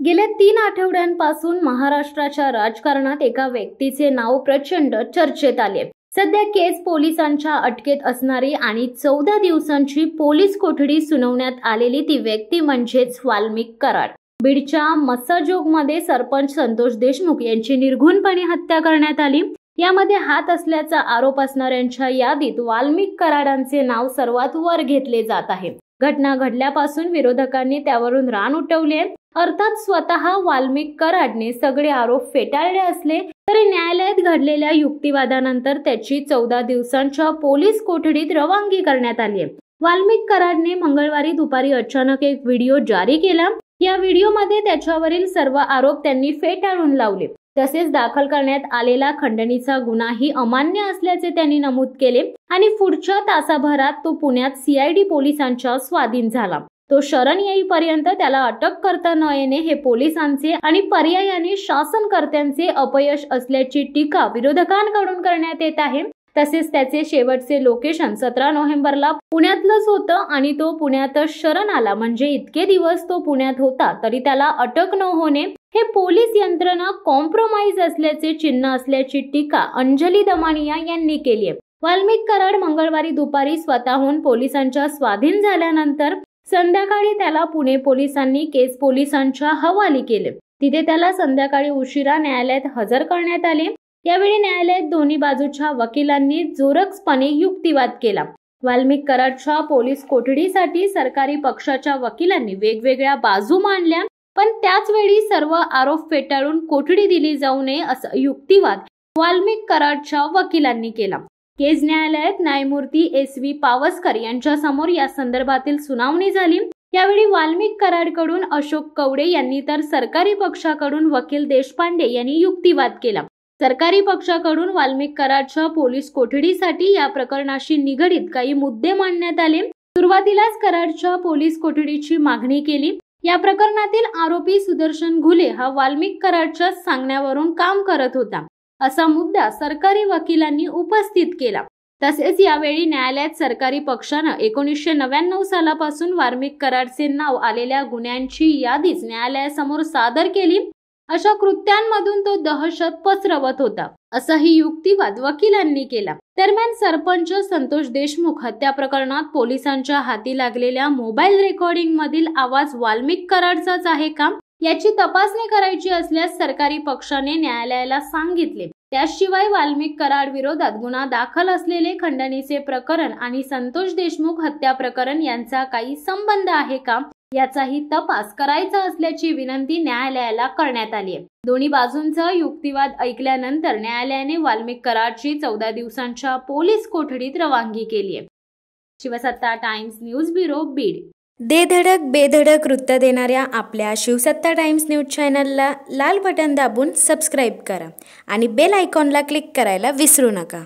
गेल्या 3 आठवड्यांपासून महाराष्ट्राच्या राजकारणात एका व्यक्तीचे नाव प्रचंड चर्चेत आले। सध्या केस पोलिसांच्या अटकेत असणारी आणि 14 दिवसांची पोलीस कोठडी सुनावण्यात आलेली ती व्यक्ती म्हणजेच वाल्मिक कराड। बीडच्या मस्साजोगमध्ये सरपंच संतोष देशमुख यांची निर्घृणपणे हत्या करण्यात आली। यामध्ये हात असल्याचा आरोप असणाऱ्यांच्या यादीत वाल्मिक कराडांचे नाव सर्वात वर घेतले जात आहे। घटना घडल्यापासून विरोधकांनी त्यावरून रान उठवले। अर्थात स्वतः वाल्मिक कराडने सगळे आरोप फेटाळले असले तरी न्यायालयात घडलेल्या युक्तिवादानंतर त्याची 14 दिवसांच्या पोलीस कोठडीत रवानगी करण्यात आली। वाल्मिक कराडने मंगळवारी दुपारी अचानक एक व्हिडिओ जारी केला। या व्हिडिओमध्ये त्याच्यावरील सर्व आरोप त्यांनी फेटाळून लावले। तसेच दाखल करण्यात आलेला खंडणीचा गुन्हाही अमान्य असल्याचे त्यांनी नमूद केले आणि पुढच्या तासाभरात तो पुण्यात CID पोलिसांच्या स्वाधीन झाला। तो शरण येईपर्यंत त्याला अटक करता न येणे हे पोलिसांचे आणि पर्यायाने शासनकर्त्यांचे अपयश असल्याची टीका विरोधकांकडून करण्यात येत आहे। तसेच त्याचे शेवटचे लोकेशन 17 नोव्हेंबरला पुण्यातलंच होतं आणि तो पुण्यातच शरण आला, म्हणजे इतके दिवस तो पुण्यात होता तरी त्याला अटक न होणे हे पोलीस यंत्रणा कॉम्प्रोमाइज असल्याचे चिन्ह असल्याची टीका अंजली दमानिया यांनी केली आहे। वाल्मिक कराड मंगळवारी दुपारी स्वतःहून पोलिसांच्या स्वाधीन झाल्यानंतर संध्याकाळी त्याला पुणे पोलिसांनी केस पोलिसांच्या हवाली केले। तिथे त्याला संध्याकाळी उशिरा न्यायालयात हजर करण्यात आले। यावेळी न्यायालयात दोन्ही बाजूच्या वकिलांनी जोरकसपणे युक्तिवाद केला। वाल्मिक कराडच्या पोलीस कोठडीसाठी सरकारी पक्षाच्या वकिलांनी वेगवेगळ्या बाजू मांडल्या, पण त्याच वेळी सर्व आरोप फेटाळून कोठडी दिली जाऊ नये असा युक्तिवाद वाल्मिक कराडच्या वकिलांनी केला। केज न्यायालयात न्यायमूर्ती SV पावसकर यांच्या समोर या संदर्भातील सुनावणी झाली। यावेळी वाल्मिक कराडकडून अशोक कवडे यांनी तर सरकारी पक्षाकडून वकील देशपांडे यांनी युक्तिवाद केला। सरकारी पक्षाकडून वाल्मिक कराडच्या पोलीस कोठडीसाठी या प्रकरणाशी निगडीत काही मुद्दे मांडण्यात आले। सुरुवातीलाच कराडच्या पोलीस कोठडीची मागणी केली। या प्रकरणातील आरोपी सुदर्शन घुले हा वाल्मिक कराडच्या सांगण्यावरून काम करत होता असा मुद्दा सरकारी वकिलांनी उपस्थित केला। तसेच यावेळी न्यायालयात सरकारी पक्षानं 1999 सालापासून वाल्मिक कराडचे नाव आलेल्या गुन्ह्यांची यादीच न्यायालयासमोर सादर केली। अशा कृत्यांमधून तो दहशत पसरवत होता असाही युक्तिवाद वकिलांनी केला। दरम्यान सरपंच संतोष देशमुख हत्या प्रकरणात पोलिसांच्या हाती लागलेल्या मोबाईल रेकॉर्डिंग मधील आवाज वाल्मिक कराडचाच आहे का याची तपासणी करायची असल्यास सरकारी पक्षाने न्यायालयाला सांगितले। त्याशिवाय वाल्मिक कराड विरोधात गुन्हा दाखल असलेले खंडणीचे प्रकरण आणि संतोष देशमुख हत्या प्रकरण यांचा काही संबंध आहे का याचाही तपास करायचा असल्याची विनंती न्यायालयाला करण्यात आली आहे। दोन्ही बाजूंचा युक्तिवाद ऐकल्यानंतर न्यायालयाने वाल्मिक कराडची 14 दिवसांच्या पोलीस कोठडीत रवानगी केली आहे। शिवसत्ता टाइम्स न्यूज ब्युरो, बीड। दे धडक बेधडक वृत्त देणाऱ्या आपल्या शिवसत्ता टाइम्स न्यूज चॅनलला लाल बटन दाबून सबस्क्राईब करा आणि बेल आयकॉनला क्लिक करायला विसरू नका।